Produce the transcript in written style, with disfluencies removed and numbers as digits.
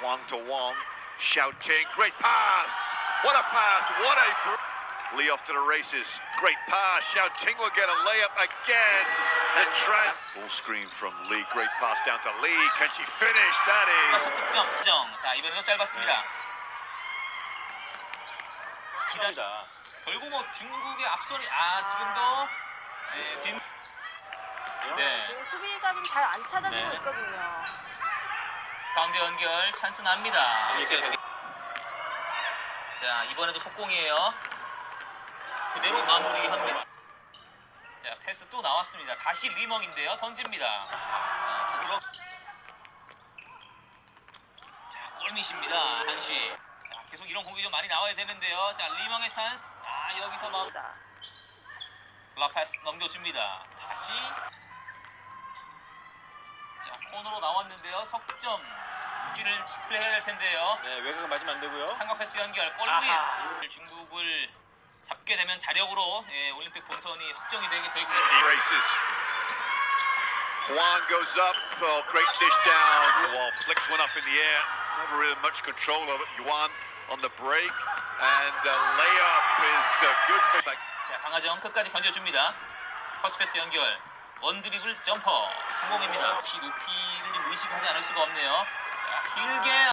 Huang to Wong, shouting, great pass! What a pass! What a... Lee off to the races. Great pass. Xiaoting will get a layup again. The ball screen from Lee. Great pass down to Lee. Can she finish? That is. 속득점 기정. 자, 이번에도 짧았습니다. 기다리자. 결국 뭐 중국의 앞선이 지금도 네. 지금 수비가 좀 잘 안 찾아지고 네. 있거든요. 가운데 연결 찬스 납니다. 자, 이번에도 속공이에요. 그대로 마무리합니다. 자, 패스 또 나왔습니다. 다시 리멍인데요. 던집니다. 주드럭. 자, 골밑입니다. 한시. 자, 계속 이런 공격이 좀 많이 나와야 되는데요. 자, 리멍의 찬스. 여기서 마무리. 라파스 넘겨줍니다. 다시. 자, 코너로 나왔는데요. 석점. 를 체크해야 될 텐데요. 네, 외곽을 맞으면 안 되고요. 삼각 패스 연결. 골밑. 중국을 잡게 되면 자력으로 올림픽 본선이 확정이 되게 되고 Races. Huang goes up. Oh, great dish down. Wall flicks one up in the air. Never really much control of it. Yuan on the break. And the layup is good. 자, 강하정 끝까지 건져줍니다. 터치 패스 연결. 원드리블 점퍼 성공입니다. 혹시 높이를 좀 의식하지 않을 수가 없네요. 자, 길게